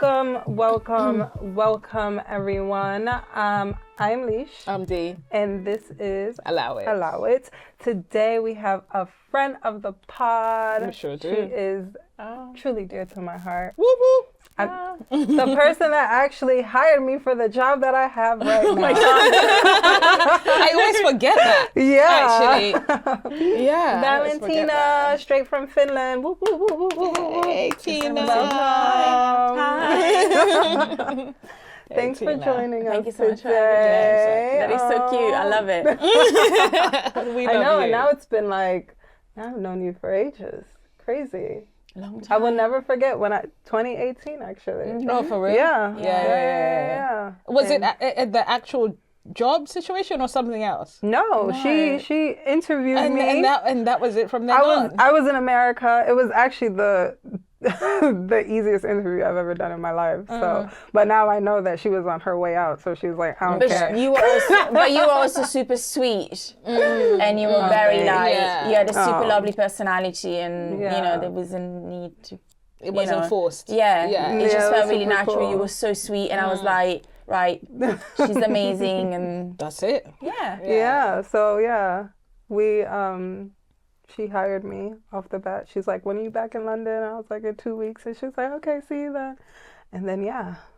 Welcome, everyone. I'm Lish. I'm D. And this is Allow It. Today we have a friend of the pod. We sure do. She is truly dear to my heart. Woo woo. The person that actually hired me for the job that I have right now. Oh my God. I always forget that. Yeah. Actually. Yeah. Valentina, straight from Finland. Woo, woo, woo, woo, woo, woo. Hey, Tina. Hi. Thanks for joining us. Thank you so much today. for having me. That is so cute. I love it. We I love know, you. and now it's been like, I've known you for ages. Crazy. Long time. I will never forget 2018 actually. Oh, for real? Yeah. Was it the actual job situation or something else? No, she interviewed me. And that was it from then on? I was in America. It was actually the easiest interview I've ever done in my life. So, but now I know that she was on her way out. So she was like, I don't care. You were also super sweet, and you were very you had a super lovely personality, and you know there was a need to. It wasn't forced. Yeah. It just felt really natural. cool. You were so sweet, and I was like, right, she's amazing, and That's it. Yeah. So we she hired me off the bat. She's like, when are you back in London? I was like, in 2 weeks. And she's like, okay, see you then. And then,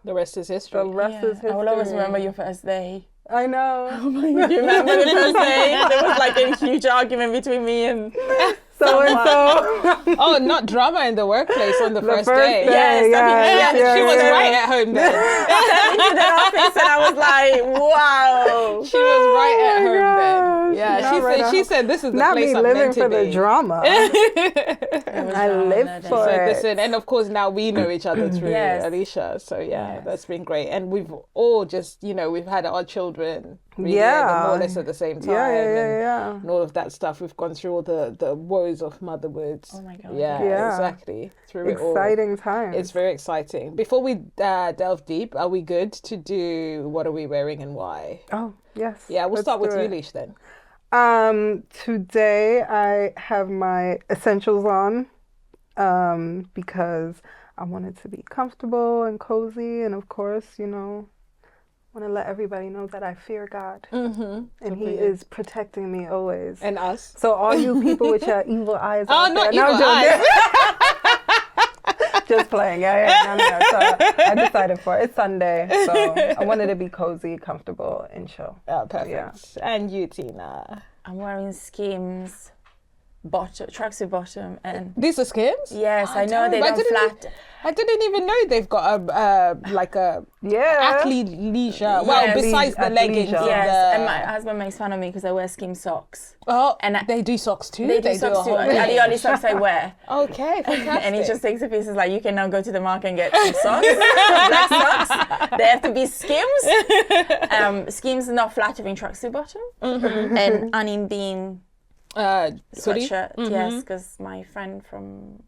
the rest is history. the rest is history. I will always remember your first day. I know. Do you remember the first day? There was like a huge argument between me and So. Oh, not drama in the workplace on the first day. Yes, She was right at home then. into the office, and I was like, wow. She was right at home then. Not She said this is the Not place me I'm living meant to for be. the drama. I live for So it. listen, and of course now we know each other through Yes. Alicia. So Yes. that's been great. And we've all just, we've had our children really Yeah. more or less at the same time. Yeah. And all of that stuff. We've gone through all the woes of motherhood. Oh my God. Yeah, exactly. Through it all. Exciting times. It's very exciting. Before we delve deep, are we good to do what are we wearing and why? Oh, yes. Yeah, we'll Let's start with do you, it. Lish, then. Today I have my essentials on because I wanted to be comfortable and cozy, and of course, want to let everybody know that I fear God, and He is protecting me always. And us. So all you people with your evil eyes out not there, evil eyes. just playing. No. So I decided for it. It's Sunday, so I wanted to be cozy, comfortable, and chill. Oh, perfect. Yeah. And you, Tina. I'm wearing Skims tracksuit bottom, and These are Skims? yes, I know damn. they don't flat. I didn't even know they've got a athlete leisure. Well, Yeah. besides the leggings. Athleisure. Yes, and my husband makes fun of me because I wear Skim socks. Oh, And they do socks too? They do socks a too. whole They're the range. only socks I wear. Okay, fantastic. And he just takes a piece. He's like, you can now go to the market and get some socks, black socks. They have to be Skims. Skims are not flattering tracksuit bottom, and unimbeam hoodie? sweatshirt. Yes, because my friend from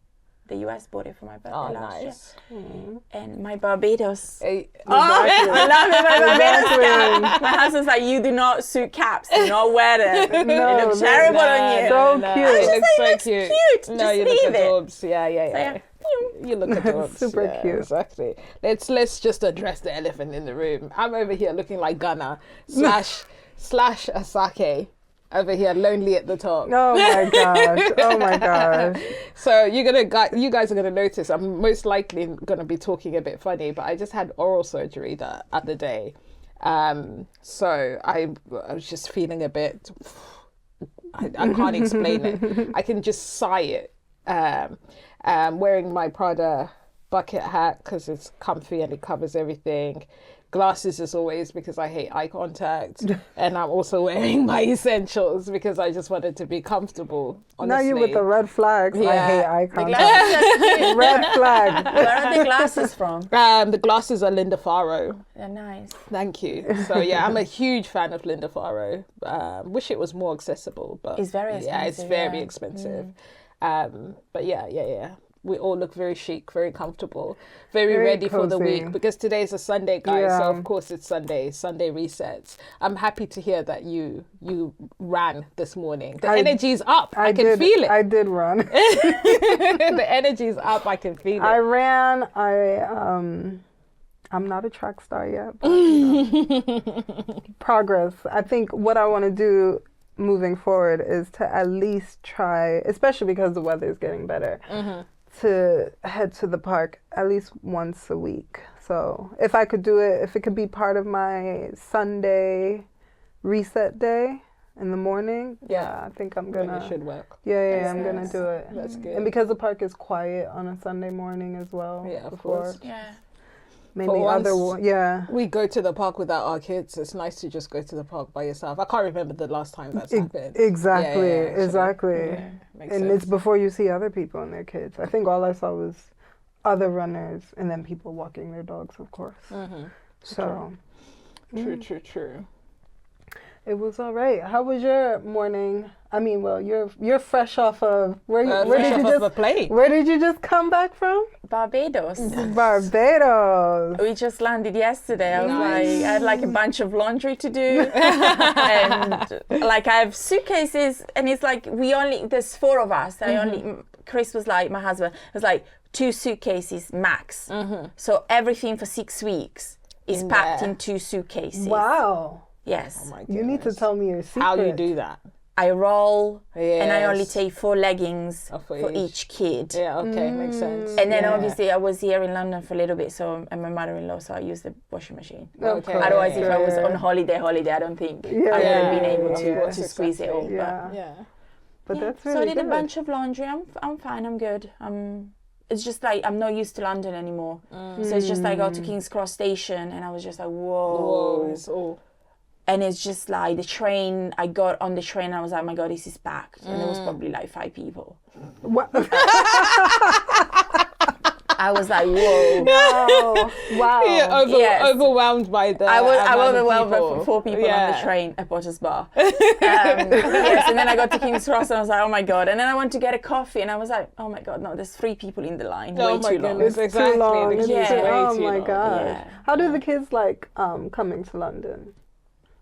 the US bought it for my birthday last year. And my Barbados. Hey, I love it, my Barbados cap. My husband's like, you do not suit caps. Do not wear them. They look terrible on you. So no, cute. It looks so looks cute. cute. No, Just you look leave it. adorbs. Yeah. Yeah. You look adorbs. Super cute. Exactly. Let's just address the elephant in the room. I'm over here looking like Ghana slash Asake. Over here, lonely at the top. Oh my gosh. So you guys are gonna notice I'm most likely gonna be talking a bit funny, but I just had oral surgery the other day, so I was just feeling a bit. I can't explain it. I can just sigh it. Wearing my Prada bucket hat because it's comfy and it covers everything. Glasses as always because I hate eye contact, and I'm also wearing my essentials because I just wanted to be comfortable. Honestly. Now you with the red flags. I Yeah. hate eye The contact. glasses are cute. Red flag. Where are the glasses from? The glasses are Linda Faro. They're nice. Thank you. So yeah, I'm a huge fan of Linda Faro. Wish it was more accessible, but It's very Yeah, it's expensive, very yeah. expensive. But yeah. we all look very chic, very comfortable, very Very ready for the cozy. week, because today's a Sunday, guys. So Yeah. of course it's Sunday resets. I'm happy to hear that you ran this morning. The energy's up. I can feel it. I did run. The energy's up. I can feel it. I ran. I'm not a track star yet, but you know, progress. I think what I want to do moving forward is to at least try, especially because the weather is getting better, to head to the park at least once a week. So if I could do it, if it could be part of my Sunday reset day in the morning, I think I'm gonna. It should work. Yeah, I'm gonna do it. That's good. And because the park is quiet on a Sunday morning as well. Yeah, of before course. Yeah. many other We go to the park without our kids. It's nice to just go to the park by yourself. I can't remember the last time that's happened. Exactly, Yeah, exactly. makes And sense. it's before you see other people and their kids. I think all I saw was other runners and then people walking their dogs, of course. So True. it was all right. How was your morning? I mean, well, you're fresh off of where Fresh did you off of a just plane. where did you just come back from? Barbados. Barbados. We just landed yesterday. I was Nice. like, I had like a bunch of laundry to do, and like I have suitcases, and it's like there's 4 of us. Chris was like, my husband was like 2 suitcases max. So everything for 6 weeks is packed in 2 suitcases. Wow. Yes. Oh my You need to goodness. tell me your secret. How you do that. I roll, and I only Yes. take 4 leggings For for each. each kid. Yeah, okay, makes sense. And then Yeah. obviously I was here in London for a little bit, so and my mother-in-law, so I used the washing machine. Okay. Otherwise, if I was Yeah. on holiday, I don't think I would Yeah. have been able Yeah. to squeeze it all. Yeah. Yeah. But Yeah. that's really So I did good. a bunch of laundry. I'm fine. I'm good. It's just like I'm not used to London anymore. So it's just like I got to King's Cross Station, and I was just like, whoa. Whoa, it's all. And it's just like the train. I got on the train, and I was like, my God, this is packed. And there was probably like 5 people. What? I was like, whoa. Wow. Yeah, Yes. overwhelmed by the I was amount of overwhelmed by people. 4 people on Yeah. the train at Potter's Bar. Yes, and then I got to King's Cross and I was like, oh my God. And then I went to get a coffee and I was like, oh my God, no, there's 3 people in the line. Oh Way my too long. goodness, It's exactly. too long. The It's queue's Yeah. too- way oh too my long. gosh. Yeah. How do the kids like coming to London?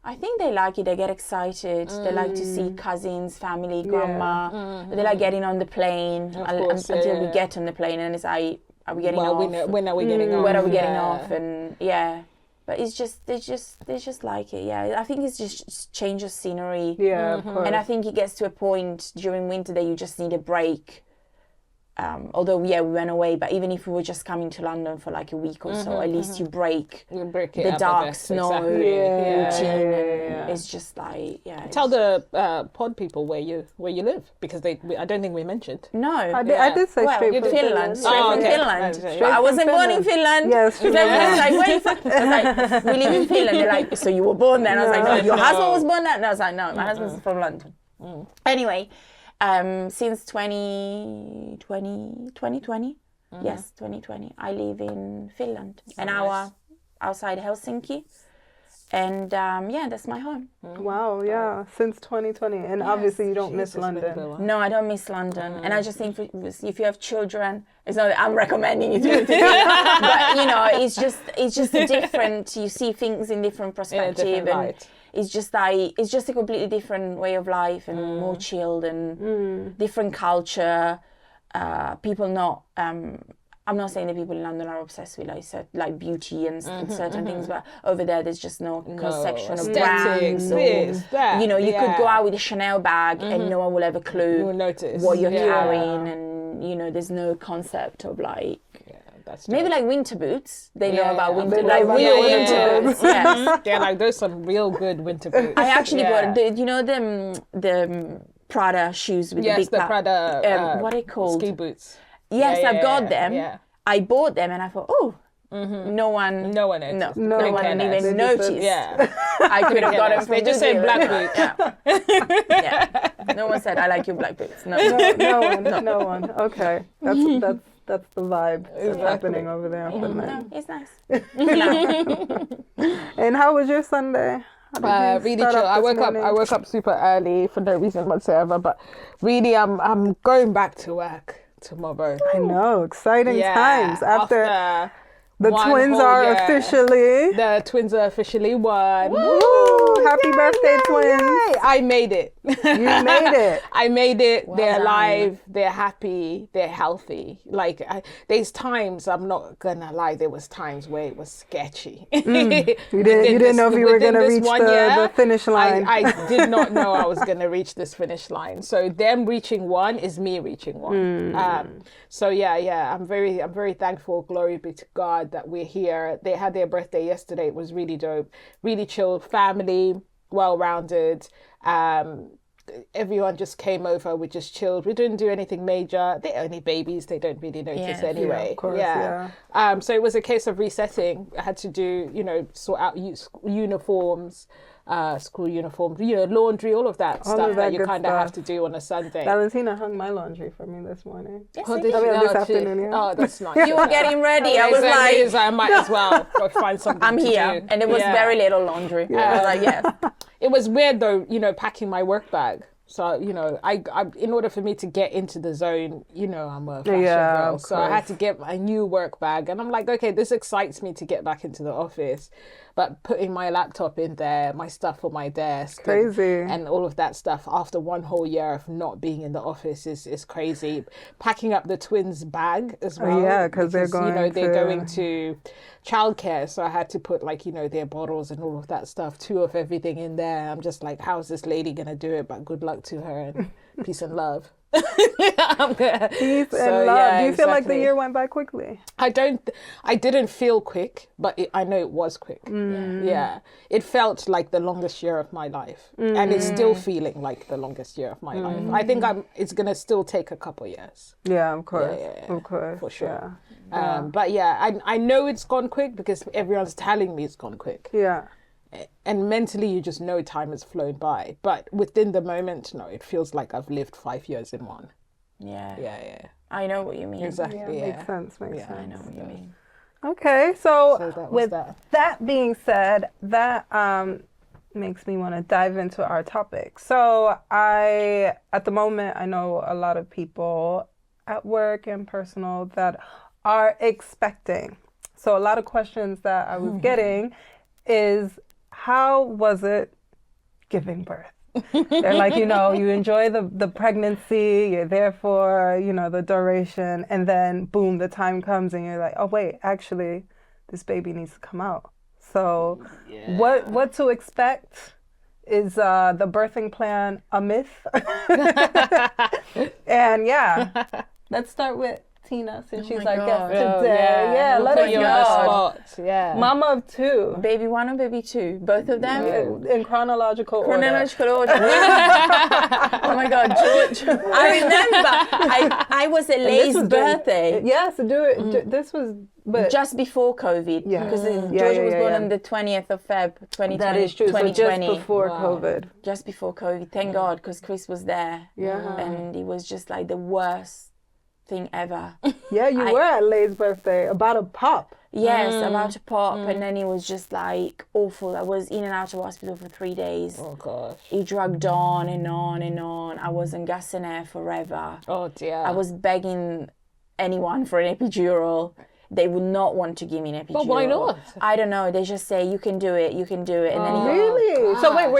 I think they like it. They get excited. They like to see cousins, family, grandma. They like getting on the plane course, until yeah. we get on the plane. And it's like, are we getting Well, off? when are we getting off? Where are we getting Yeah. off? And yeah. But it's just, they just like it. Yeah. I think it's just change of scenery. Yeah, of course. And I think it gets to a point during winter that you just need a break. Although, yeah, we went away, but even if we were just coming to London for like a week or so, at least you break You break it the up a dark bit. snow Exactly. routine. Yeah. And it's just like, yeah. Tell the pod people where you live, because I don't think we mentioned. No. I did say Well, straight you from did Finland. Finland. Straight Oh, from okay. Finland. Straight But I from wasn't born in Finland. Yes, Because everyone was like, where you from? I was like, we live in Finland. They're like, so you were born there? And I was like, no, your husband was born there? And I was like, no, my husband's from London. Anyway, since 2020, yes, 2020, I live in Finland, an hour outside Helsinki. And yeah, that's my home. Wow, yeah, since 2020. And obviously you don't miss London. No, I don't miss London. And I just think if you have children, it's not that I'm recommending you to do it. But, you know, it's just a different, you see things in different perspective. And light. it's just a completely different way of life and more chilled and different culture. People not... I'm not saying that people in London are obsessed with like beauty and certain things, but over there there's just no conception of brands. Or, you know, you could go out with a Chanel bag and no one will have a clue You will notice what you're Yeah. carrying, and you know, there's no concept of like That's maybe dope. like winter boots. They know Yeah, about yeah. winter, They know like about real the winter winter boots. Yes. Yeah, like those some real good winter boots. I actually Yeah. got you know the Prada shoes with the big the back. Prada what are they called? ski boots. Yes, Yeah, I've yeah, got yeah, them. yeah. I bought them and I thought, oh, no one noticed. no Couldn't one care less. even They just noticed. said- Yeah. I could have got them less. from They just say Goodwill. black boots. Yeah. Yeah. No one said I like your black boots. No. No one. Okay, that's the vibe that's happening over there in Finland. No, it's nice. No. And how was your Sunday? How did you Really start chill. off I this morning? woke up super early for no reason whatsoever. But really, I'm going back to work tomorrow. I know, exciting times after the one twins whole are year. officially. The twins are officially one. Woo! Happy birthday, twins! Yay. I made it. You made it. I made it. Well they're done. alive. They're happy. They're healthy. Like, there's times, I'm not gonna lie, there was times where it was sketchy. You didn't know if you were gonna reach the finish line. I did not know I was gonna reach this finish line. So them reaching one is me reaching one. So yeah, I'm very thankful. Glory be to God that we're here. They had their birthday yesterday. It was really dope. Really chilled family, well-rounded. Everyone just came over. We just chilled. We didn't do anything major. They're only babies. They don't really notice anyway. Yeah, of course, So it was a case of resetting. I had to do, sort out uniforms, school uniforms, laundry, all of that stuff that you kind of have to do on a Sunday. Valentina hung my laundry for me this morning. Yes, This afternoon, yeah. Oh, that's nice. You were getting ready. I was like, I might as well go find something I'm to here. do. And it was very little laundry. I was like, yes. It was weird though, packing my work bag. So, I in order for me to get into the zone, I'm a fashion girl. So I had to get my new work bag. And I'm like, okay, this excites me to get back into the office. But putting my laptop in there, my stuff on my desk. Crazy. And all of that stuff after one whole year of not being in the office is crazy. Packing up the twins' bag as well. Because they're going to childcare. So I had to put their bottles and all of that stuff, 2 of everything in there. I'm just like, how's this lady going to do it? But good luck to her and peace and love. Peace and love. Do you feel like the year went by quickly? I didn't feel quick, but I know it was quick. Yeah. It felt like the longest year of my life. And it's still feeling like the longest year of my life. I think it's going to still take a couple years. Yeah, of course. Yeah, of course. For sure. Yeah. But yeah, I know it's gone quick because everyone's telling me it's gone quick. Yeah. And mentally, you just know time has flown by. But within the moment, no, it feels like I've lived 5 years in one. Yeah. Yeah. I know what you mean. Exactly. Yeah, makes sense. I know what you mean. Okay, so that with that. that being said, that makes me want to dive into our topic. So at the moment, I know a lot of people at work and personal that are expecting. So a lot of questions that I was getting is, how was it giving birth? They're like, you enjoy the pregnancy, you're there for, the duration, and then boom, the time comes and you're like, oh wait, actually, this baby needs to come out. So what to expect? Is the birthing plan a myth? And let's start with Tina, since she's our guest today. We'll let put us you on the spot. Yeah. Mama of 2. Baby 1 and baby 2, both of them? In chronological order. Oh my God, George. I remember I was at Lay's birthday. Yes, do it. This was just before COVID. Yeah. Because Georgia was born on the 20th of Feb, 2020. That is true. 2020. So just before COVID. Just before COVID. Thank God, because Chris was there. Yeah. And it was just like the worst thing ever. Yeah, you were at Lay's birthday, about to pop. Yes, about to pop, and then it was just like awful. I was in and out of hospital for 3 days. Oh gosh. It dragged on and on and on. I was on gas and air forever. Oh dear. I was begging anyone for an epidural. They would not want to give me an epidural. But why not? I don't know. They just say you can do it, and then Really? So wait, were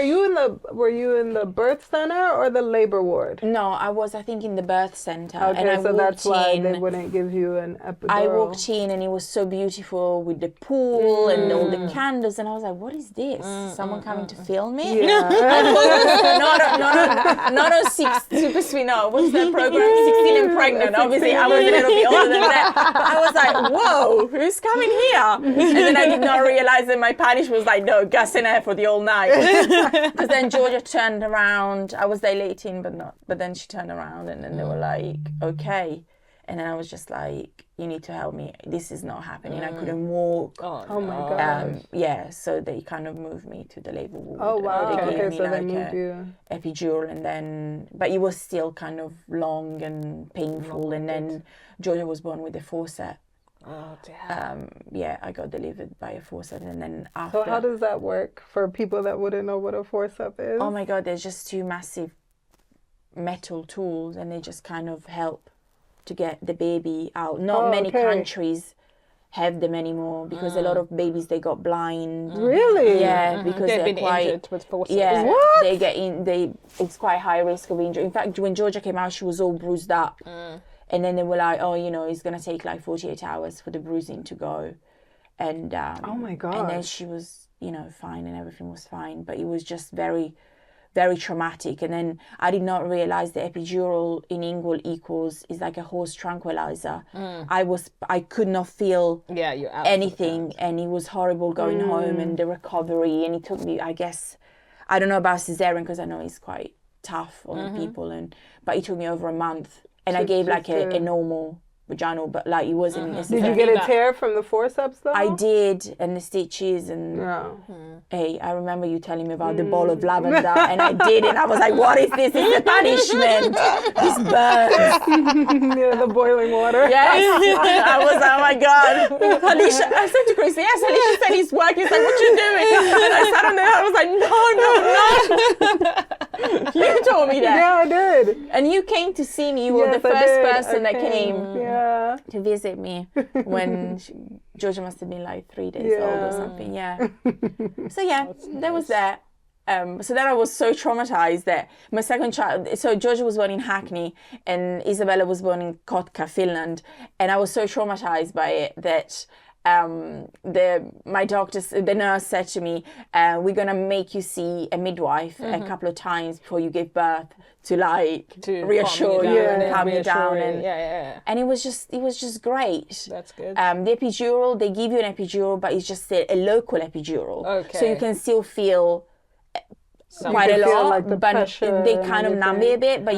you in the birth center or the labor ward? No, I was, I think, in the birth center. Okay, and so that's why they wouldn't give you an epidural. I walked in and it was so beautiful with the pool and all the candles, and I was like, "What is this? Someone coming to film me?" Yeah. not on Super Sweet. No, what's that program? 16 and Pregnant. Obviously, I was a little bit older than that. But I was like, whoa, who's coming here? And then I did not realize that my panic was like, no, gas in air for the all night. Because then Georgia turned around. I was dilating, but then she turned around and then they were like, okay. And then I was just like, you need to help me. This is not happening. I couldn't walk. Oh my God. Yeah, so they kind of moved me to the labor ward. Oh, wow. They gave me so like they moved you. epidural, and then, but it was still kind of long and painful. And then Georgia was born with a forceps. Oh, dear. I got delivered by a forceps, and then after. So how does that work for people that wouldn't know what a forceps is? Oh my God, there's just two massive metal tools, and they just kind of help to get the baby out. Not many countries have them anymore because a lot of babies, they got blind. Really? Yeah, because They've they're been quite injured with forceps. yeah. What? They get in. It's quite high risk of injury. In fact, when Georgia came out, she was all bruised up, and then they were like, "Oh, it's gonna take like 48 hours for the bruising to go," and Oh my God. and then she was fine and everything was fine, but it was just very, very traumatic. And then I did not realize the epidural in England is like a horse tranquilizer. I could not feel Yeah, you're out. anything, and it was horrible going home and the recovery. And it took me, I guess, I don't know about cesarean because I know it's quite tough on the people, but it took me over a month. And I gave like a normal vaginal, but like it wasn't necessarily. Did you get a tear from the forceps though? I did, and the stitches, and hey, I remember you telling me about the ball of lavender, and I did it. I was like, "What is this? It's a punishment. This burns." Yeah, the boiling water. Yes, I was. Oh my God, Alicia! I said to Chris, "Yes." Alicia said he's working. He's like, "What you doing?" And I sat on there. I was like, "No." You told me that. Yeah, I did. And you came to see me. You were the first person that came to visit me when Georgia must have been like 3 days old or something. Yeah. So yeah, there was that. So then I was so traumatized that my second child, so Georgia was born in Hackney and Isabella was born in Kotka, Finland. And I was so traumatized by it that the nurse said to me, we're going to make you see a midwife a couple of times before you give birth to reassure you and calm you down. And it was just great. That's good. The epidural, they give you an epidural, but it's just a local epidural. Okay. So you can still feel quite a lot, like the but pressure they and kind of numb everything. it a bit, but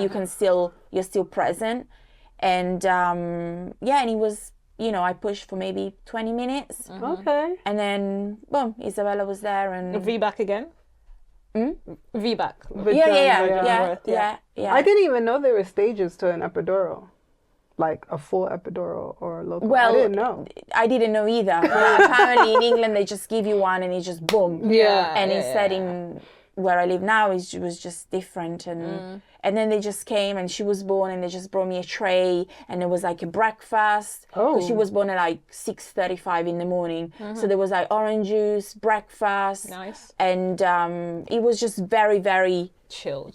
you're still present. And and it was, I pushed for maybe 20 minutes. Okay. And then, boom, Isabella was there. And VBAC again? VBAC. Yeah. I didn't even know there were stages to an epidural, like a full epidural or a local. Well, I didn't know. I didn't know either. But apparently in England, they just give you one and it's just boom. Yeah. And instead in where I live now, it was just different. And then they just came and she was born and they just brought me a tray and there was like a breakfast. Because she was born at like 6:35 in the morning. So there was like orange juice, breakfast. Nice. And it was just very, very chill.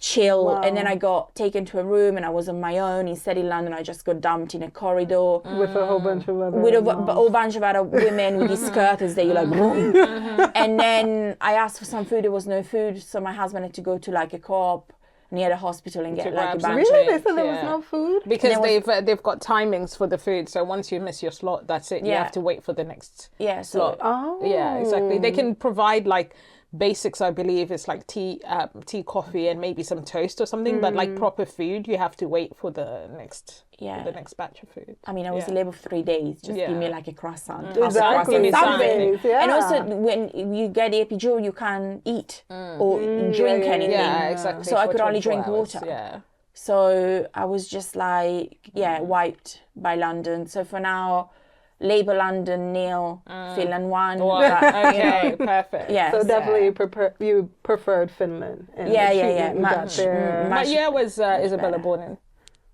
Wow. And then I got taken to a room and I was on my own. Instead in London, I just got dumped in a corridor. With a whole bunch of other With a moms. whole bunch of other women with these skirters that you're like, boom. And then I asked for some food. There was no food. So my husband had to go to like a co-op near the hospital and get like a bunch. Really? They said there was no food? Because they've got timings for the food. So once you miss your slot, that's it. You have to wait for the next slot. Yeah, exactly. They can provide like basics, I believe. It's like tea, coffee, and maybe some toast or something. But like proper food, you have to wait for the next batch of food. I mean, I was in labor for 3 days. Just give me like a croissant. Exactly. Something. Yeah. And also, when you get the epidural, you can't eat or drink anything. Yeah, exactly. So I for could only 24 drink hours. water. Yeah. So I was just like, wiped by London. So for now, Labour London, nil, Finland 1. Okay, perfect. Yeah. So definitely you preferred Finland. And Yeah. Much. What year was Isabella born in?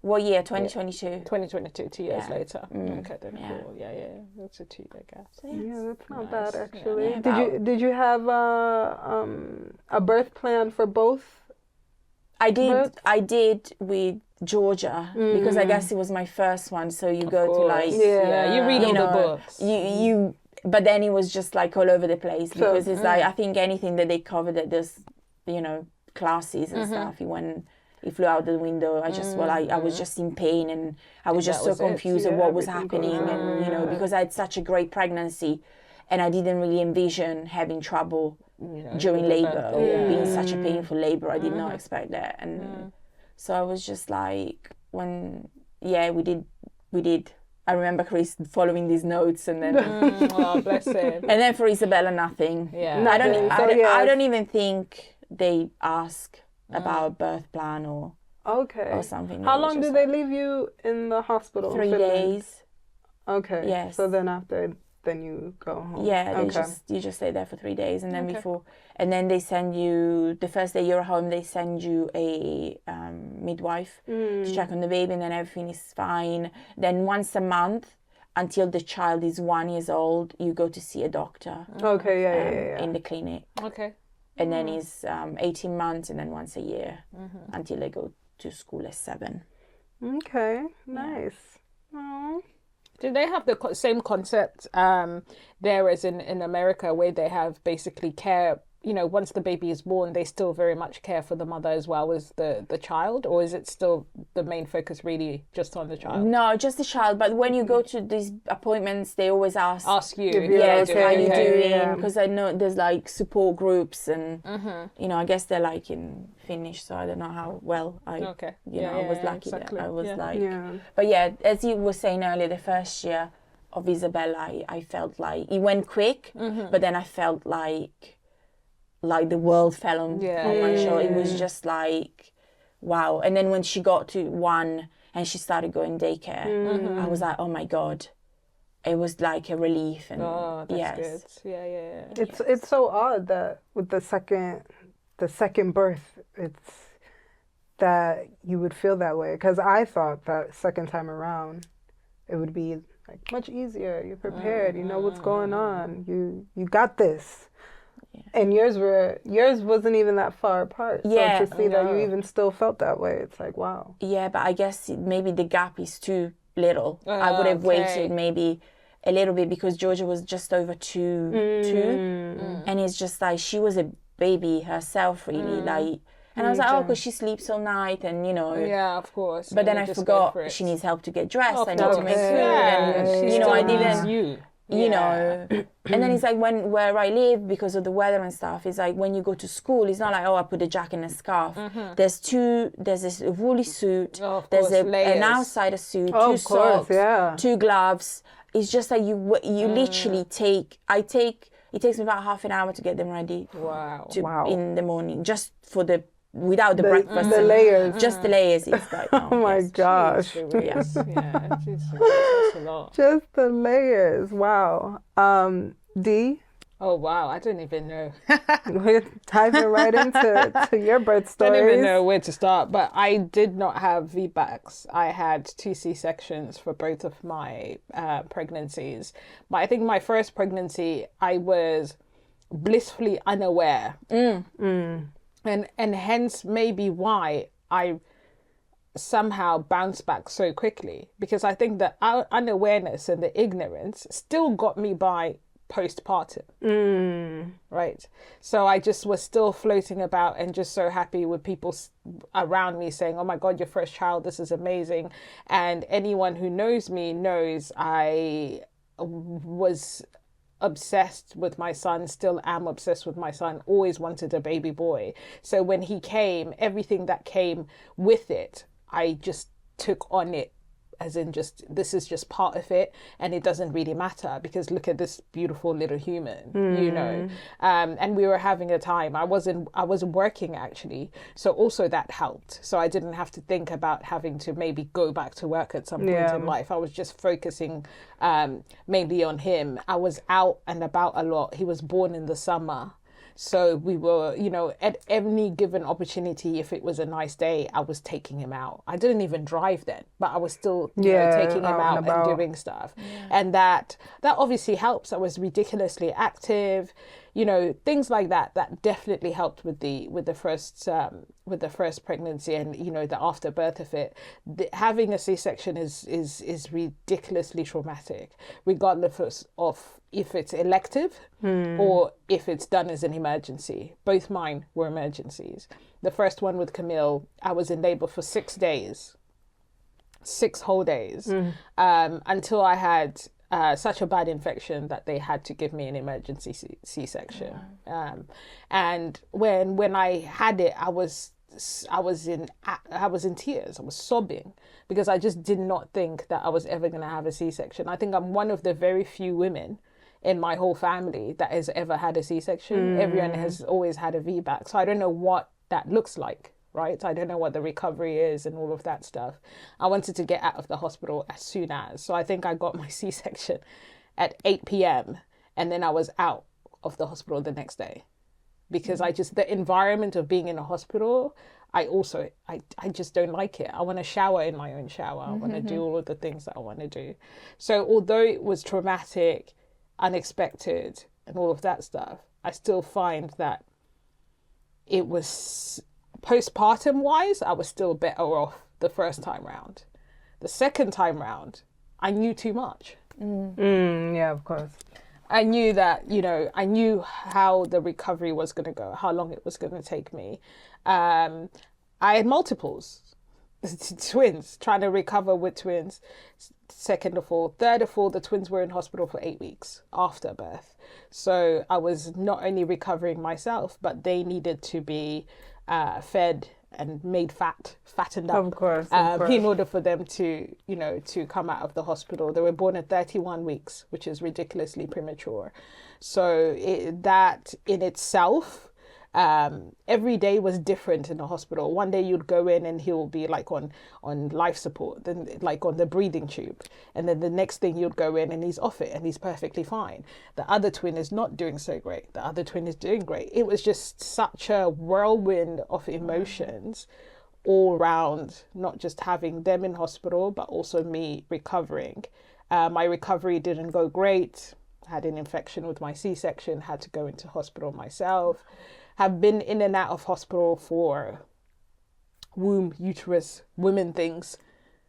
What year? 2022. 2022, 2 years later. Okay, then cool. Yeah. That's a 2 year gap. Yeah, that's not bad actually. Yeah. Did you have a birth plan for both? I did with Georgia because I guess it was my first one. So you go to like you read all the books. But then it was just like all over the place because it's like I think anything that they covered that there's classes and stuff. He flew out the window. I was just in pain and I was just so confused of what was happening and because I had such a great pregnancy and I didn't really envision having trouble during labor or being such a painful labor. I did not expect that. And so I was just like, we did. I remember Chris following these notes and then Oh, bless him. and then for Isabella nothing. Yeah. I don't even think they ask about birth plan or something. How long did they leave you in the hospital? 3 days. Okay. Yes. So then after then you go home. Yeah, Okay. you just stay there for 3 days, and then and then they send you, the first day you're home, they send you a midwife to check on the baby, and then everything is fine. Then once a month, until the child is 1 year old, you go to see a doctor. Okay, yeah. In the clinic. Okay. And then it's 18 months, and then once a year until they go to school at 7. Okay, nice. Aww. Do they have the same concept there as in America, where they have basically care, you know, once the baby is born, they still very much care for the mother as well as the child? Or is it still the main focus really just on the child? No, just the child. But when you go to these appointments, they always ask you. Yes, how you doing? Because I know there's like support groups, and you know, I guess they're like in Finnish, so I don't know how well I was lucky exactly. that I was But yeah, as you were saying earlier, the first year of Isabella, I felt like it went quick, but then I felt like the world fell on my shoulder. It was just like, wow. And then when she got to 1 and she started going daycare, I was like, oh my God. It was like a relief. And that's good. Yeah. It's so odd that with the second birth, it's that you would feel that way. Because I thought that second time around, it would be like much easier. You're prepared. You know what's going on. You got this. Yeah. And yours wasn't even that far apart. So to see that you even still felt that way, it's like, wow. Yeah, but I guess maybe the gap is too little. I would have waited maybe a little bit, because Georgia was just over two, and it's just like she was a baby herself, really. Like, and I was like, oh, because she sleeps all night, and you know. Yeah, of course. But then I forgot she needs help to get dressed. I need to make food, and you know, I didn't. You know, and then it's like where I live, because of the weather and stuff, it's like when you go to school, it's not like, oh, I put a jacket and a scarf. There's this woolly suit, there's an outsider suit, 2 socks, 2 gloves. It's just like you literally it takes me about half an hour to get them ready. Wow. In the morning, just for without the breakfast. The layers. Just the layers. It's like, oh my gosh. That's a lot. Just the layers. Wow. D? Oh, wow. I don't even know. We're diving right into your birth stories. I don't even know where to start, but I did not have VBACs. I had 2 C-sections for both of my pregnancies. But I think my first pregnancy, I was blissfully unaware. And hence maybe why I somehow bounced back so quickly, because I think that our unawareness and the ignorance still got me by postpartum. Right? So I just was still floating about and just so happy with people around me saying, oh my God, your first child, this is amazing. And anyone who knows me knows I was obsessed with my son, still am obsessed with my son, always wanted a baby boy. So when he came, everything that came with it, I just took on it, as in just, this is just part of it, and it doesn't really matter, because look at this beautiful little human, you know. And we were having a time. I wasn't working, actually, so also that helped. So I didn't have to think about having to maybe go back to work at some point in life. I was just focusing mainly on him. I was out and about a lot. He was born in the summer. So we were, you know, at any given opportunity, if it was a nice day, I was taking him out. I didn't even drive then, but I was still you know, taking him out and doing stuff. And that obviously helps. I was ridiculously active, you know, things like that. That definitely helped with the first pregnancy, and you know, the afterbirth of it. Having a C-section is ridiculously traumatic, regardless of if it's elective or if it's done as an emergency. Both mine were emergencies. The first one with Camille, I was in labor for 6 days, 6 whole days, until I had such a bad infection that they had to give me an emergency C-section. And when I had it, I was in tears. I was sobbing, because I just did not think that I was ever going to have a C-section. I think I'm one of the very few women in my whole family that has ever had a C-section. Everyone has always had a VBAC. So I don't know what that looks like, right? I don't know what the recovery is and all of that stuff. I wanted to get out of the hospital as soon as. So I think I got my C-section at 8 p.m. and then I was out of the hospital the next day. Because the environment of being in a hospital, I just don't like it. I want to shower in my own shower. I want to do all of the things that I want to do. So although it was traumatic, unexpected, and all of that stuff, I still find that it was, postpartum wise, I was still better off the first time round. The second time round, I knew too much. Yeah, of course. I knew that, I knew how the recovery was going to go, how long it was going to take me. I had multiples, twins, trying to recover with twins. Second of all. Third of all, the twins were in hospital for 8 weeks after birth. So I was not only recovering myself, but they needed to be fed and made fattened up. Of course. In order for them to, to come out of the hospital. They were born at 31 weeks, which is ridiculously premature. So that in itself, every day was different in the hospital. One day you'd go in and he'll be like on life support, then like on the breathing tube. And then the next thing you'd go in and he's off it and he's perfectly fine. The other twin is not doing so great. The other twin is doing great. It was just such a whirlwind of emotions all around, not just having them in hospital, but also me recovering. My recovery didn't go great. Had an infection with my C-section, had to go into hospital myself. Have been in and out of hospital for womb, uterus, women things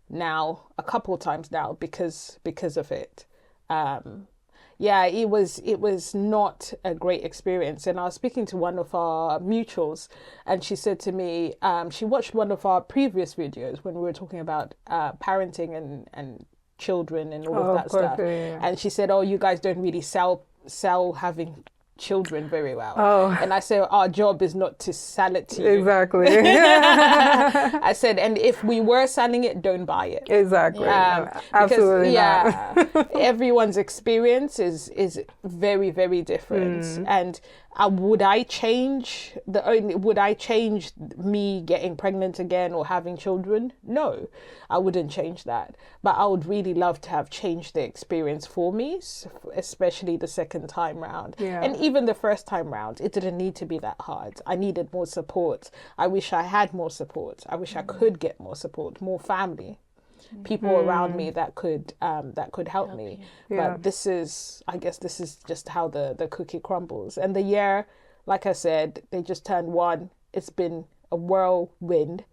now, a couple of times now because of it. It was not a great experience. And I was speaking to one of our mutuals and she said to me, she watched one of our previous videos when we were talking about parenting and children and all of that stuff. Yeah. And she said, you guys don't really sell having children very well. And I said, our job is not to sell it to you. Exactly. I said, and if we were selling it, don't buy it. Exactly. Absolutely not. Everyone's experience is very, very different. And would I change me getting pregnant again or having children? No, I wouldn't change that. But I would really love to have changed the experience for me, especially the second time round. Yeah. And even the first time round, it didn't need to be that hard. I needed more support. I wish I had more support. I wish I could get more support, more family. People around me that could help me. Yeah. But I guess this is just how the cookie crumbles. And the year, like I said, they just turned 1. It's been a whirlwind.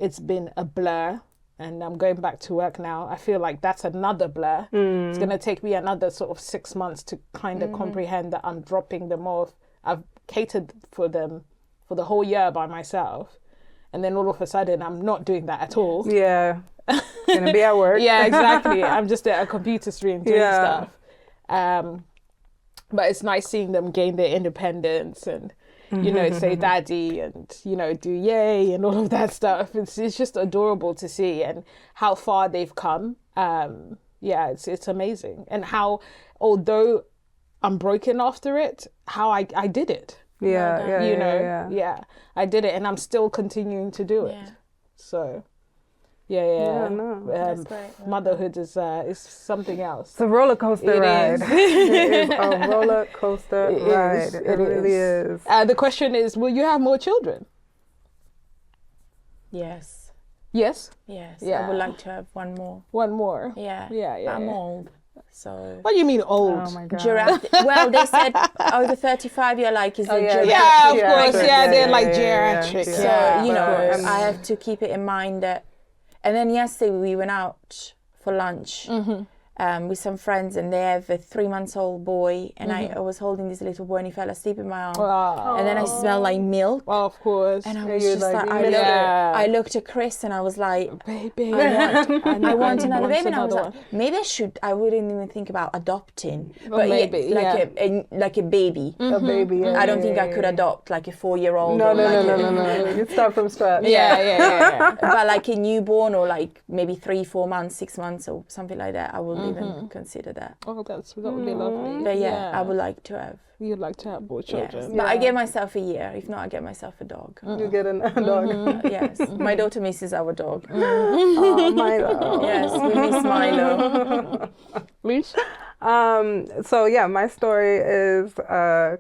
It's been a blur. And I'm going back to work now. I feel like that's another blur. It's going to take me another sort of 6 months to kind of comprehend that I'm dropping them off. I've catered for them for the whole year by myself. And then all of a sudden, I'm not doing that at all. Yeah. Gonna be at work. Yeah, exactly. I'm just at a computer screen doing stuff. But it's nice seeing them gain their independence and, say daddy and, do yay and all of that stuff. It's just adorable to see and how far they've come. It's amazing. And how, although I'm broken after it, how I did it. Yeah. I did it and I'm still continuing to do it. So... That's great. Motherhood is something else. It's a roller coaster ride. It is a roller coaster ride. It really is. The question is, will you have more children? Yes. Yes? Yes. Yeah. I would like to have one more. One more? Yeah. I'm old. So what do you mean old? Oh my God. Well, they said over 35 you're like, is it geriatric? Yeah, of course. They're like geriatric. So, I have to keep it in mind that. And then yesterday we went out for lunch with some friends and they have a 3-month-old boy and I was holding this little boy and he fell asleep in my arm. Wow. And then I smelled like milk. Well, of course. And I was just like I looked at Chris and I was like, baby, I want another baby. And I was like, maybe I wouldn't even think about adopting. But maybe, like a baby. A baby, I don't think I could adopt like a 4-year-old. No. You start from scratch. Yeah. But like a newborn or like maybe 3, 4 months, 6 months or something like that, I would even consider that. Oh, that would be lovely. But I would like to have. You'd like to have more children. Yes. But I get myself a year. If not, I get myself a dog. You get a dog. Yes. My daughter misses our dog. Oh, Milo. Yes, we miss Milo. Lish? So yeah, my story is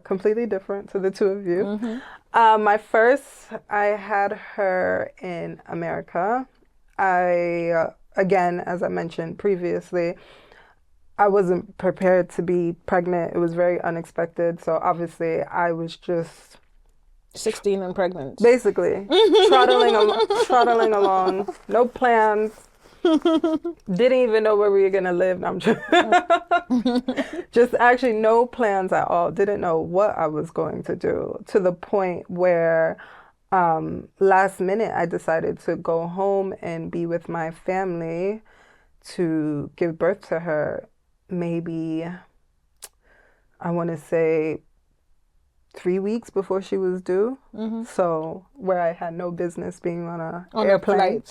completely different to the two of you. My first, I had her in America. Again, as I mentioned previously, I wasn't prepared to be pregnant. It was very unexpected. So obviously I was just 16 and pregnant. basically trotting along, no plans. Didn't even know where we were gonna live. No, I'm just actually no plans at all. Didn't know what I was going to do, to the point where last minute I decided to go home and be with my family to give birth to her. Maybe I want to say 3 weeks before she was due. So where I had no business being on an airplane.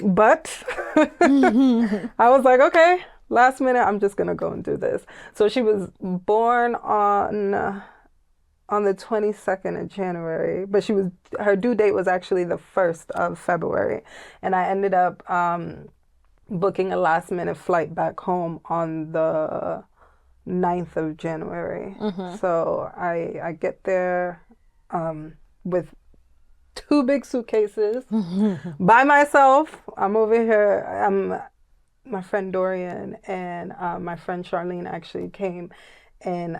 But I was like, okay, last minute, I'm just gonna go and do this. So she was born on the 22nd of January, but her due date was actually the 1st of February, and I ended up booking a last minute flight back home on the 9th of January. So I get there with 2 big suitcases by myself. I'm over here. My friend Dorian and my friend Charlene actually came and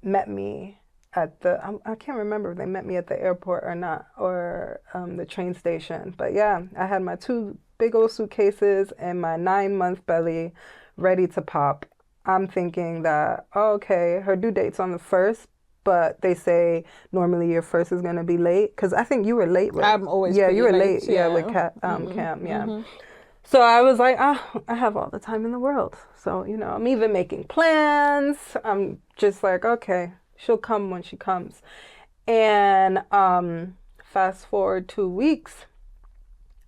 met me at I can't remember if they met me at the airport or not, or the train station. But yeah, I had my 2 big old suitcases and my 9-month belly ready to pop. I'm thinking that, oh, okay, her due date's on the 1st, but they say normally your first is going to be late. Because I think you were late. I'm always you were late. Yeah, with Cam, yeah. So I was like, I have all the time in the world. So, I'm even making plans. I'm just like, okay, she'll come when she comes. And fast forward 2 weeks,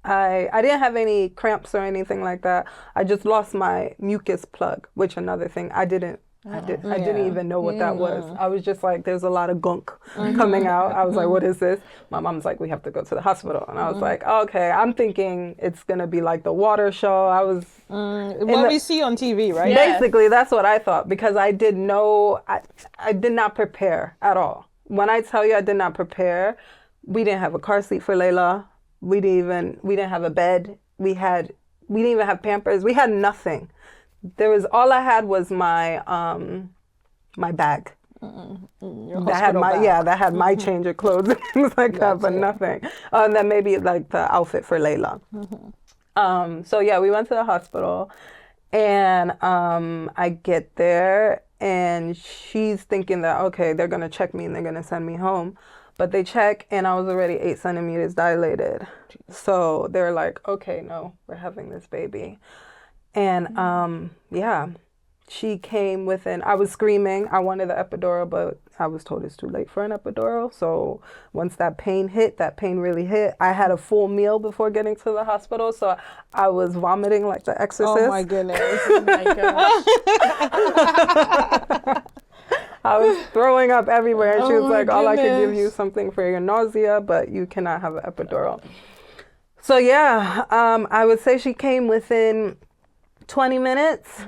I didn't have any cramps or anything like that. I just lost my mucus plug, which another thing I didn't even know what that was. I was just like, there's a lot of gunk coming out. I was like, what is this? My mom's like, we have to go to the hospital. And I was like, okay, I'm thinking it's going to be like the water show. I was... what we see on TV, right? Basically, that's what I thought, because I did not prepare at all. When I tell you I did not prepare, we didn't have a car seat for Layla. We didn't have a bed. We didn't even have Pampers. We had nothing. All I had was my my bag. That had my change of clothes and things like that, but nothing. And then maybe like the outfit for Layla. So yeah, we went to the hospital, and I get there, and she's thinking that, okay, they're gonna check me and they're gonna send me home. But they check, and I was already 8 centimeters dilated. So they're like, okay, no, we're having this baby. And yeah, she came within, I was screaming. I wanted the epidural, but I was told it's too late for an epidural. So once that pain really hit. I had a full meal before getting to the hospital. So I was vomiting like the Exorcist. Oh my goodness. Oh my gosh. I was throwing up everywhere. And she was like, all I could give you something for your nausea, but you cannot have an epidural. So yeah, I would say she came within 20 minutes.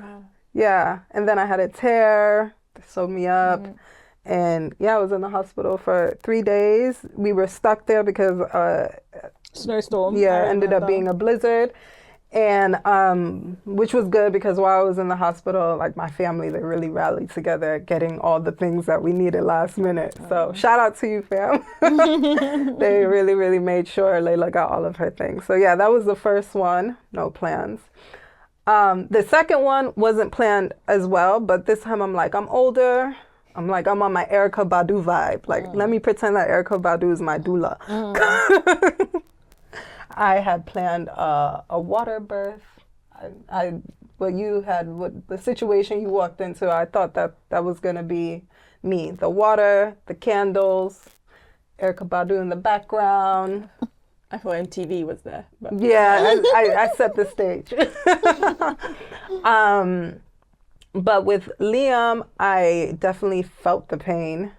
Yeah. And then I had a tear. They sewed me up. And yeah, I was in the hospital for 3 days. We were stuck there because snowstorm. Yeah, ended up being a blizzard. And which was good, because while I was in the hospital, like my family, they really rallied together, getting all the things that we needed last minute. So shout out to you, fam. They really, really made sure Layla got all of her things. So yeah, that was the first one. No plans. The second one wasn't planned as well, but this time I'm like, I'm older. I'm on my Erykah Badu vibe. Like, let me pretend that Erykah Badu is my doula. I had planned a water birth. The situation you walked into, I thought that was going to be me. The water, the candles, Erykah Badu in the background. I thought MTV was there. But. Yeah, I set the stage. But with Liam, I definitely felt the pain.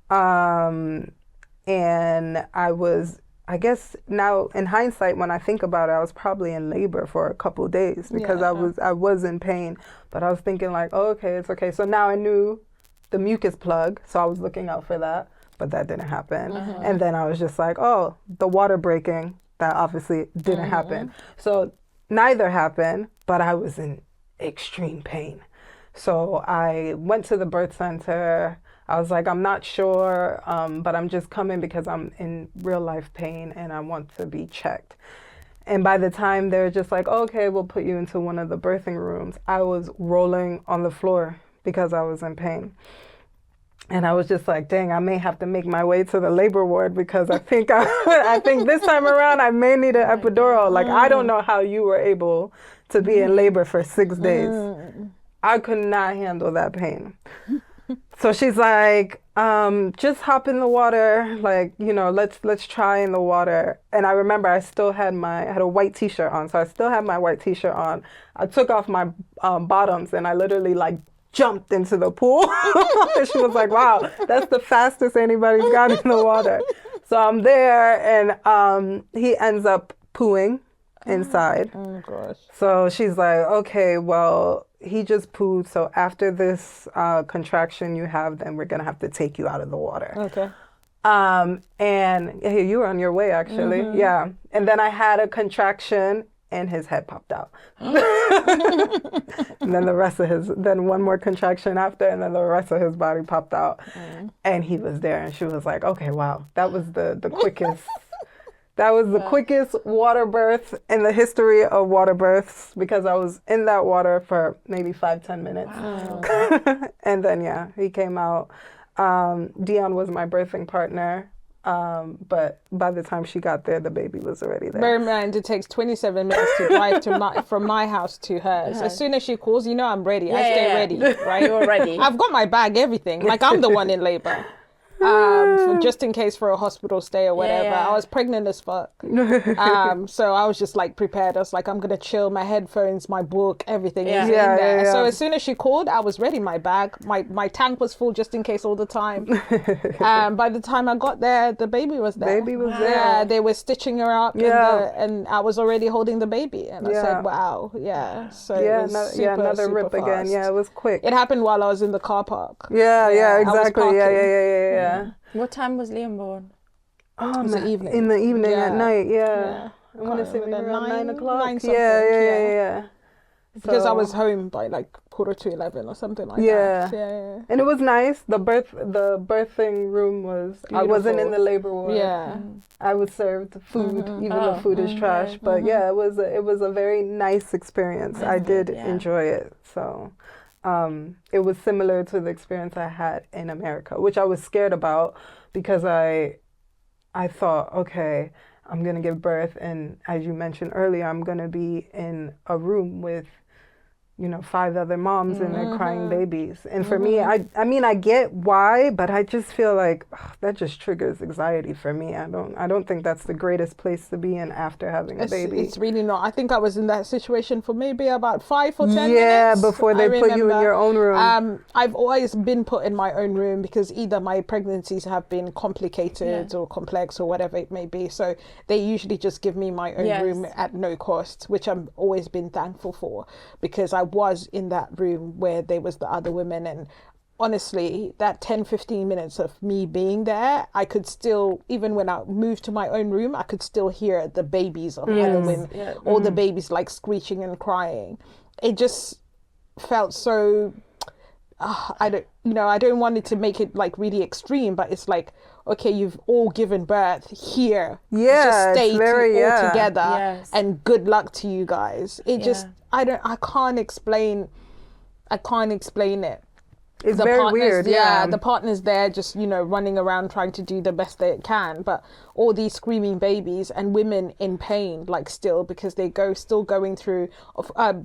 And I was I guess now in hindsight, when I think about it, I was probably in labor for a couple of days because I was in pain, but I was thinking like, oh, okay, it's okay. So now I knew the mucus plug, so I was looking out for that, but that didn't happen. And then I was just like, oh, the water breaking, that obviously didn't happen. So neither happened, but I was in extreme pain. So I went to the birth center. I was like, I'm not sure, but I'm just coming because I'm in real life pain and I want to be checked. And by the time they're just like, okay, we'll put you into one of the birthing rooms, I was rolling on the floor because I was in pain. And I was just like, dang, I may have to make my way to the labor ward because I think I think this time around I may need an epidural. Like, I don't know how you were able to be in labor for 6 days. I could not handle that pain. So she's like, just hop in the water, like, you know, let's try in the water. And I remember I had a white t-shirt on, so I still had my white t-shirt on. I took off my bottoms and I literally like jumped into the pool. And she was like, wow, that's the fastest anybody's got in the water. So I'm there and he ends up pooing inside. Oh gosh. So she's like, okay, well, he just pooed. So after this contraction you have, then we're gonna have to take you out of the water. Okay. And yeah, you were on your way actually. Yeah. And then I had a contraction and his head popped out. And then then one more contraction after, and then the rest of his body popped out. And he was there and she was like, okay, wow, that was the quickest. That was the quickest water birth in the history of water births because I was in that water for maybe 5-10 minutes. Wow. And then, yeah, he came out. Dion was my birthing partner. But by the time she got there, the baby was already there. Bear in mind, it takes 27 minutes to drive from my house to hers. As soon as she calls, you know I'm ready. I stay ready, right? You're ready. I've got my bag, everything. Like, I'm the one in labor. Just in case for a hospital stay or whatever. I was pregnant as fuck. So I was just like prepared. I was like, I'm gonna chill, my headphones, my book, everything is in there. So as soon as she called, I was ready. My bag, my tank was full just in case all the time. By the time I got there, the baby was there. Yeah, they were stitching her up and I was already holding the baby. And I said, wow, So it was another super rip fast. again. Yeah, it was quick. It happened while I was in the car park. Yeah, exactly. Yeah. What time was Liam born? In the evening. In the evening at night, I want to say maybe around 9 o'clock. 9 something, Yeah. Because I So- was home by like 10:45 or something like that. Yeah. And it was nice. The birthing room was. I wasn't in the labor ward. Yeah. I was served food, even though food is trash. But yeah, it was a very nice experience. I did enjoy it. So. It was similar to the experience I had in America, which I was scared about because I thought, okay, I'm going to give birth. And as you mentioned earlier, I'm going to be in a room with, 5 other moms and their crying babies. And for me, I mean, I get why, but I just feel like that just triggers anxiety for me. I don't think that's the greatest place to be in after having a baby. It's really not. I think I was in that situation for maybe about 5 or 10 minutes. Yeah, before they put you in your own room. I've always been put in my own room because either my pregnancies have been complicated or complex or whatever it may be. So they usually just give me my own room at no cost, which I've always been thankful for because I was in that room where there was the other women. And honestly, that 10-15 minutes of me being there, I could still, even when I moved to my own room, I could still hear the babies of other women, all the babies like screeching and crying. It just felt so, I don't want it to make it like really extreme, but it's like, okay, you've all given birth here. Just stay all together and good luck to you guys. It just, I can't explain it. It's very weird. The partner's there just, running around trying to do the best they can. But all these screaming babies and women in pain, like still, because still going through.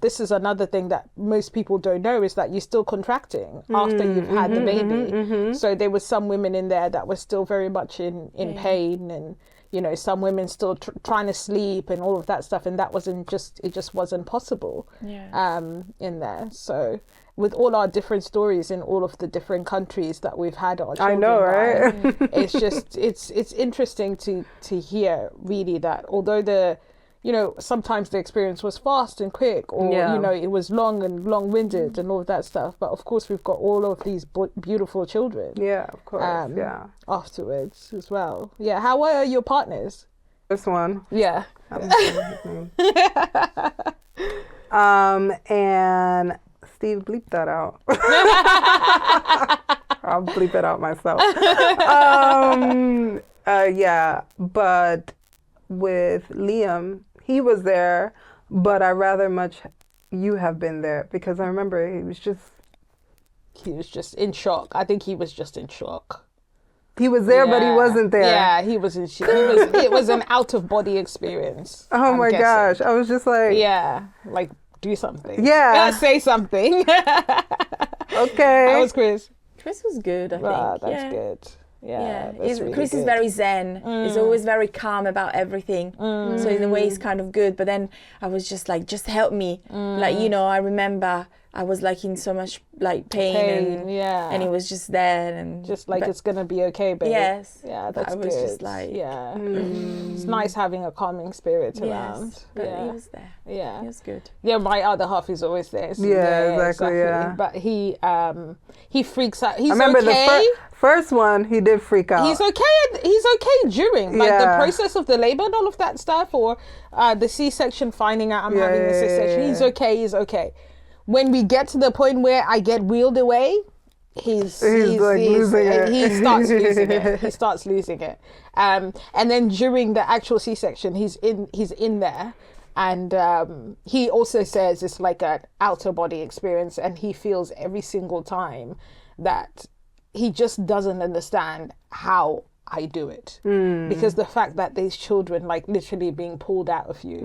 This is another thing that most people don't know is that you're still contracting after you've had the baby. So there was some women in there that were still very much in pain and, some women still trying to sleep and all of that stuff, and it just wasn't possible in there. So with all our different stories in all of the different countries that we've had our children, I know, right? it's just it's interesting to hear really that although sometimes the experience was fast and quick, or it was long and long-winded and all of that stuff, but of course we've got all of these beautiful children Of course, afterwards as well. How are your partners? This one, and Steve, bleep that out. I'll bleep it out myself. But with Liam, he was there, but I rather much you have been there, because I remember he was just in shock. I think he was just in shock. He was there, but he wasn't there. Yeah, he was in shock. It was an out-of-body experience. Oh my gosh. I was just like... Yeah, like, do something. Yeah. Say something. Okay. How was Chris? Chris was good, I think. That's good. Yeah. Really Chris good. is very zen. He's always very calm about everything. So in a way, it's kind of good. But then I was just like, just help me. Like, I remember I was like in so much like pain and he was just there and just like, it's gonna be okay, babe. Yes. Yeah, that's good. I was just like, it's nice having a calming spirit around. But he was there. Yeah, he was good. Yeah, my other half is always there. So exactly. But he freaks out. He's I remember okay. the first one, he did freak out. He's okay. He's okay during like the process of the labor and all of that stuff, or the C-section, finding out I'm having a C-section. He's okay. He's okay. When we get to the point where I get wheeled away, he's losing it. He starts losing it. He starts losing it. And then during the actual C-section, he's in there, and he also says it's like an outer body experience, and he feels every single time that he just doesn't understand how I do it, because the fact that there's children like literally being pulled out of you,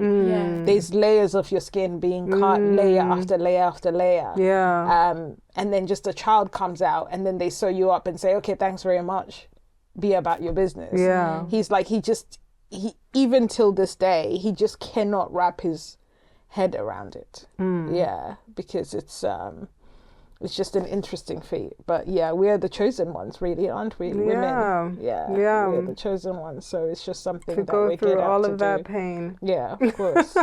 there's layers of your skin being cut, layer after layer after layer, and then just a child comes out, and then they sew you up and say, okay, thanks very much, be about your business. He's like, he even till this day, he just cannot wrap his head around it. Because it's just an interesting feat. But we're the chosen ones, really, aren't we? Women. We're the chosen ones. So it's just something to that go we through get all to of that do. pain. Yeah, of course.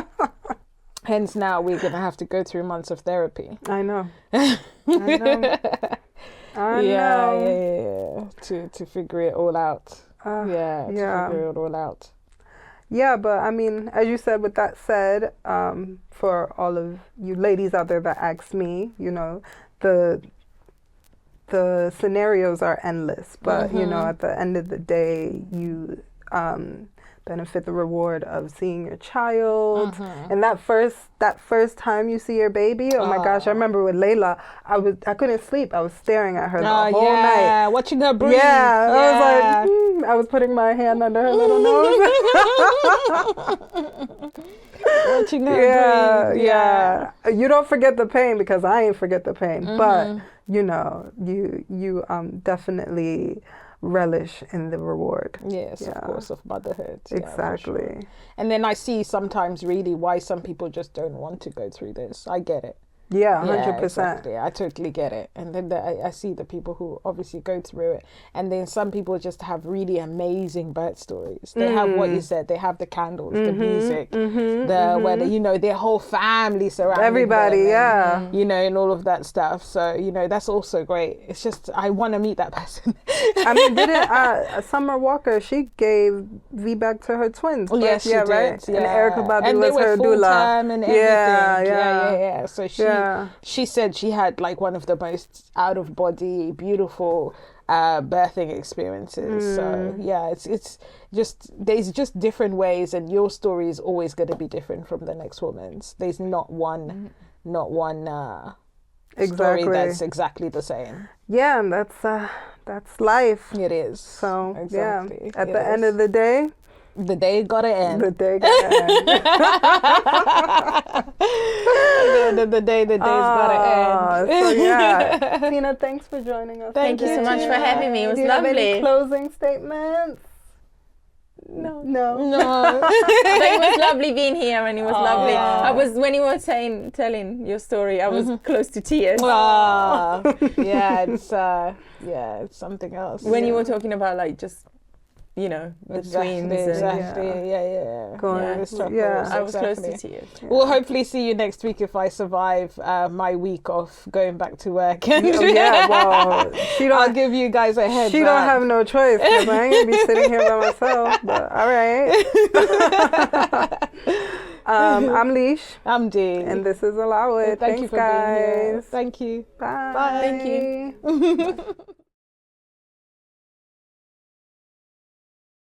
Hence now we're going to have to go through months of therapy. I know. I know. To figure it all out. To figure it all out. Yeah, but I mean, as you said, with that said, for all of you ladies out there that asked me, the scenarios are endless, but at the end of the day, you benefit the reward of seeing your child, and that first time you see your baby. Oh my gosh, I remember with Layla, I couldn't sleep. I was staring at her the whole night, watching her breathe. I was like, I was putting my hand under her little nose. Watching her breathe. You don't forget the pain, because I ain't forget the pain. But you definitely relish in the reward. Yes, of course, of motherhood. Exactly. Sure. And then I see sometimes really why some people just don't want to go through this. I get it. Yeah, 100%. Exactly. I totally get it. And then I see the people who obviously go through it. And then some people just have really amazing birth stories. They have what you said. They have the candles, the music, where their whole family surrounding everybody, them, and all of that stuff. So, that's also great. It's just, I want to meet that person. I mean, didn't Summer Walker, she gave VBAC to her twins. Yes, she did. Right? Yeah. And Erykah Badu and was her doula. Full-time and everything. Yeah. So she said she had like one of the most out-of-body, beautiful birthing experiences. So it's just, there's just different ways, and your story is always going to be different from the next woman's. There's not one story that's exactly the same. Yeah, and that's life. It is. So exactly. At the end of the day, the day gotta end. The day gotta end. the day's gotta end. So Tina, thanks for joining us. Thank you so much for having me. It was lovely. Do you have any closing statements? No. But it was lovely being here, and it was lovely. I was, when you were telling your story, I was close to tears. Yeah, it's something else. When you were talking about like just, you know, the twins. Exactly. I was close to tears. Yeah. We'll hopefully see you next week if I survive my week of going back to work. And Well, I'll give you guys a heads She up. don't have no choice, because I ain't gonna be sitting here by myself. But all right. I'm Lish. I'm Dee. And this is Allow It. Thank you for guys. being here. Thank you. Bye. Bye. Thank you.